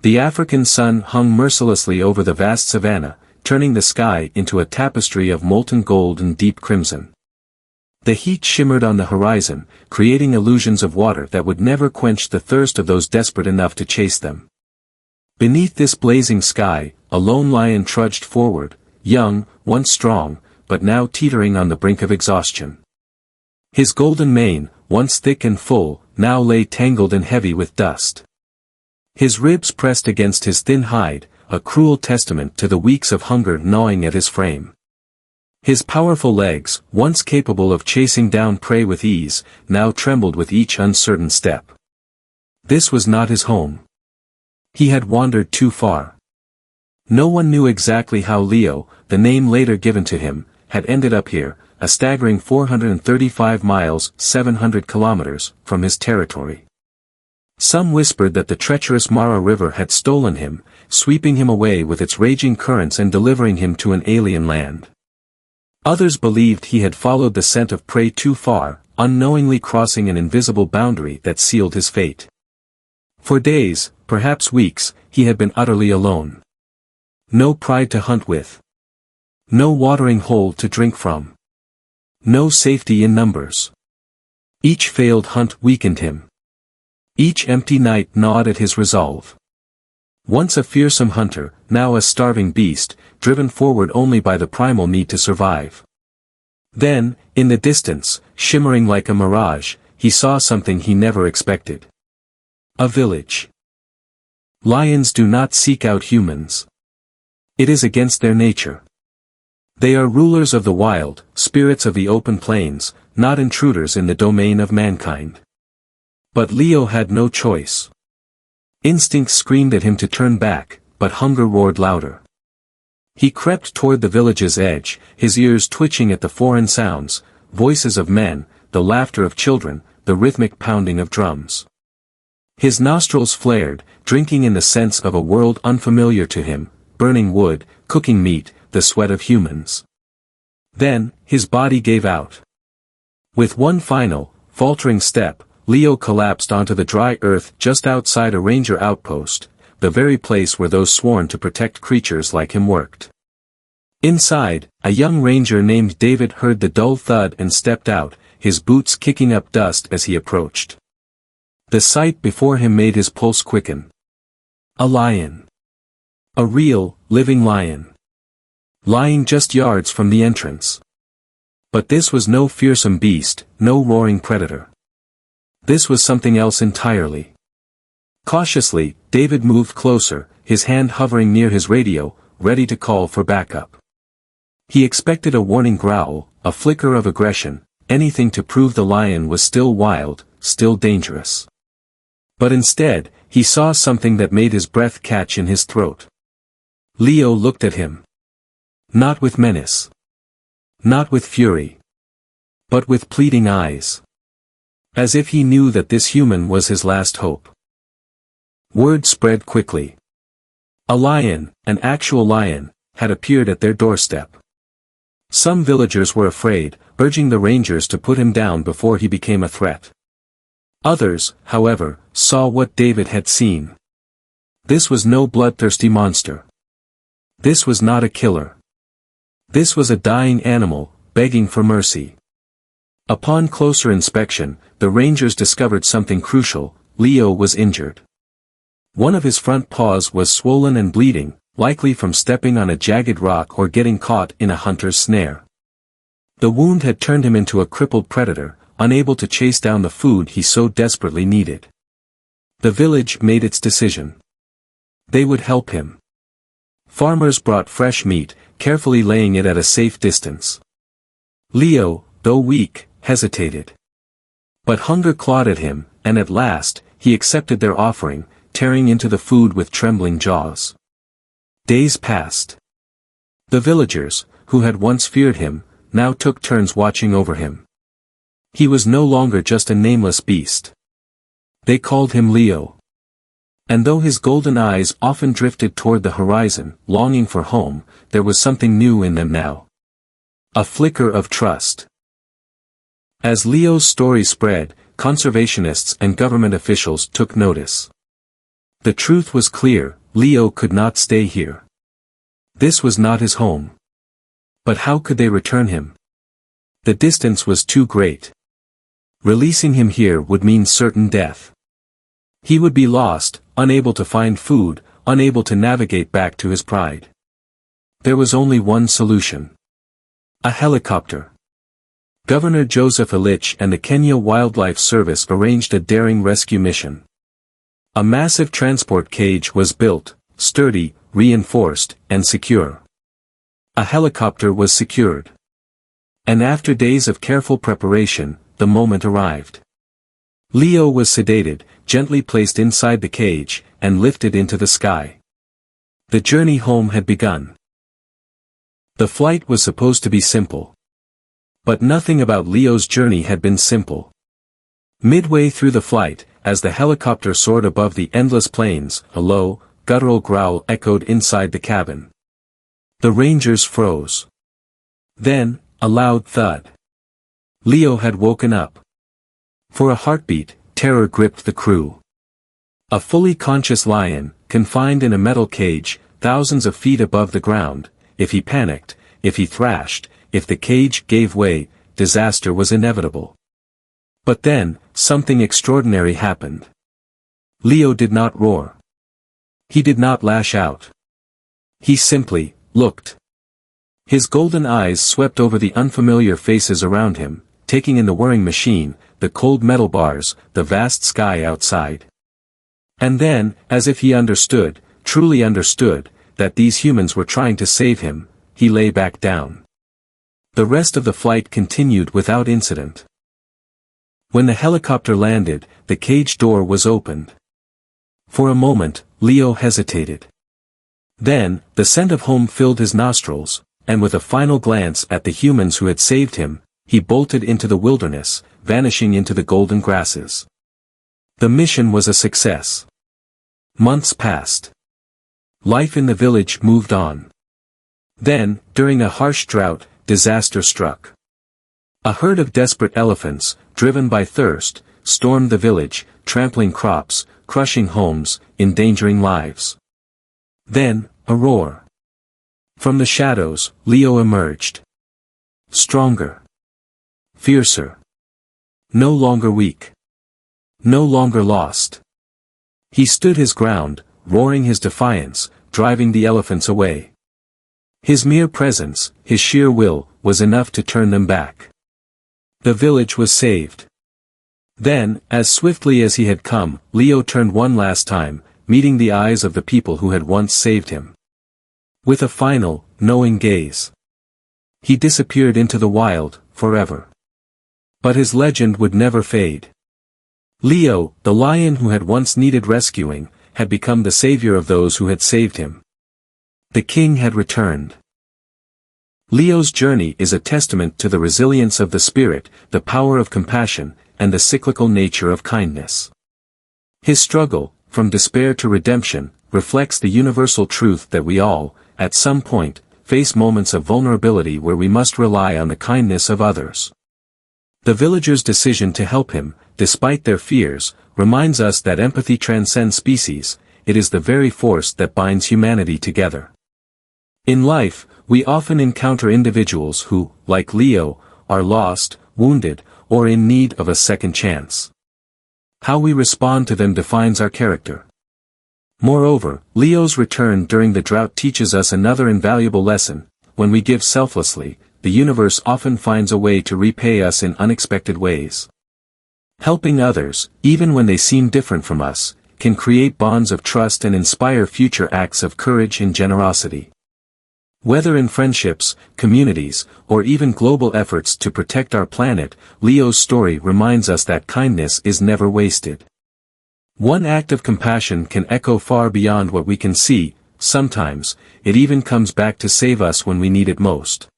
The African sun hung mercilessly over the vast savanna, turning the sky into a tapestry of molten gold and deep crimson. The heat shimmered on the horizon, creating illusions of water that would never quench the thirst of those desperate enough to chase them. Beneath this blazing sky, a lone lion trudged forward, young, once strong, but now teetering on the brink of exhaustion. His golden mane, once thick and full, now lay tangled and heavy with dust. His ribs pressed against his thin hide, a cruel testament to the weeks of hunger gnawing at his frame. His powerful legs, once capable of chasing down prey with ease, now trembled with each uncertain step. This was not his home. He had wandered too far. No one knew exactly how Leo, the name later given to him, had ended up here, a staggering 435 miles (700 kilometers) from his territory. Some whispered that the treacherous Mara River had stolen him, sweeping him away with its raging currents and delivering him to an alien land. Others believed he had followed the scent of prey too far, unknowingly crossing an invisible boundary that sealed his fate. For days, perhaps weeks, he had been utterly alone. No pride to hunt with. No watering hole to drink from. No safety in numbers. Each failed hunt weakened him. Each empty night gnawed at his resolve. Once a fearsome hunter, now a starving beast, driven forward only by the primal need to survive. Then, in the distance, shimmering like a mirage, he saw something he never expected. A village. Lions do not seek out humans. It is against their nature. They are rulers of the wild, spirits of the open plains, not intruders in the domain of mankind. But Leo had no choice. Instinct screamed at him to turn back, but hunger roared louder. He crept toward the village's edge, his ears twitching at the foreign sounds, voices of men, the laughter of children, the rhythmic pounding of drums. His nostrils flared, drinking in the sense of a world unfamiliar to him, burning wood, cooking meat, the sweat of humans. Then, his body gave out. With one final, faltering step, Leo collapsed onto the dry earth just outside a ranger outpost, the very place where those sworn to protect creatures like him worked. Inside, a young ranger named David heard the dull thud and stepped out, his boots kicking up dust as he approached. The sight before him made his pulse quicken. A lion. A real, living lion. Lying just yards from the entrance. But this was no fearsome beast, no roaring predator. This was something else entirely. Cautiously, David moved closer, his hand hovering near his radio, ready to call for backup. He expected a warning growl, a flicker of aggression, anything to prove the lion was still wild, still dangerous. But instead, he saw something that made his breath catch in his throat. Leo looked at him. Not with menace. Not with fury. But with pleading eyes. As if he knew that this human was his last hope. Word spread quickly. A lion, an actual lion, had appeared at their doorstep. Some villagers were afraid, urging the rangers to put him down before he became a threat. Others, however, saw what David had seen. This was no bloodthirsty monster. This was not a killer. This was a dying animal, begging for mercy. Upon closer inspection, the rangers discovered something crucial: Leo was injured. One of his front paws was swollen and bleeding, likely from stepping on a jagged rock or getting caught in a hunter's snare. The wound had turned him into a crippled predator, unable to chase down the food he so desperately needed. The village made its decision. They would help him. Farmers brought fresh meat, carefully laying it at a safe distance. Leo, though weak, hesitated. But hunger clawed at him, and at last, he accepted their offering, tearing into the food with trembling jaws. Days passed. The villagers, who had once feared him, now took turns watching over him. He was no longer just a nameless beast. They called him Leo. And though his golden eyes often drifted toward the horizon, longing for home, there was something new in them now. A flicker of trust. As Leo's story spread, conservationists and government officials took notice. The truth was clear, Leo could not stay here. This was not his home. But how could they return him? The distance was too great. Releasing him here would mean certain death. He would be lost, unable to find food, unable to navigate back to his pride. There was only one solution. A helicopter. Governor Joseph Ilich and the Kenya Wildlife Service arranged a daring rescue mission. A massive transport cage was built, sturdy, reinforced, and secure. A helicopter was secured. And after days of careful preparation, the moment arrived. Leo was sedated, gently placed inside the cage, and lifted into the sky. The journey home had begun. The flight was supposed to be simple. But nothing about Leo's journey had been simple. Midway through the flight, as the helicopter soared above the endless plains, a low, guttural growl echoed inside the cabin. The Rangers froze. Then, a loud thud. Leo had woken up. For a heartbeat, terror gripped the crew. A fully conscious lion, confined in a metal cage, thousands of feet above the ground. If he panicked, if he thrashed, if the cage gave way, disaster was inevitable. But then, something extraordinary happened. Leo did not roar. He did not lash out. He simply looked. His golden eyes swept over the unfamiliar faces around him, taking in the whirring machine, the cold metal bars, the vast sky outside. And then, as if he understood, truly understood, that these humans were trying to save him, he lay back down. The rest of the flight continued without incident. When the helicopter landed, the cage door was opened. For a moment, Leo hesitated. Then, the scent of home filled his nostrils, and with a final glance at the humans who had saved him, he bolted into the wilderness, vanishing into the golden grasses. The mission was a success. Months passed. Life in the village moved on. Then, during a harsh drought, disaster struck. A herd of desperate elephants, driven by thirst, stormed the village, trampling crops, crushing homes, endangering lives. Then, a roar. From the shadows, Leo emerged. Stronger. Fiercer. No longer weak. No longer lost. He stood his ground, roaring his defiance, driving the elephants away. His mere presence, his sheer will, was enough to turn them back. The village was saved. Then, as swiftly as he had come, Leo turned one last time, meeting the eyes of the people who had once saved him. With a final, knowing gaze. He disappeared into the wild, forever. But his legend would never fade. Leo, the lion who had once needed rescuing, had become the savior of those who had saved him. The king had returned. Leo's journey is a testament to the resilience of the spirit, the power of compassion, and the cyclical nature of kindness. His struggle, from despair to redemption, reflects the universal truth that we all, at some point, face moments of vulnerability where we must rely on the kindness of others. The villagers' decision to help him, despite their fears, reminds us that empathy transcends species. It is the very force that binds humanity together. In life, we often encounter individuals who, like Leo, are lost, wounded, or in need of a second chance. How we respond to them defines our character. Moreover, Leo's return during the drought teaches us another invaluable lesson: when we give selflessly, the universe often finds a way to repay us in unexpected ways. Helping others, even when they seem different from us, can create bonds of trust and inspire future acts of courage and generosity. Whether in friendships, communities, or even global efforts to protect our planet, Leo's story reminds us that kindness is never wasted. One act of compassion can echo far beyond what we can see. Sometimes, it even comes back to save us when we need it most.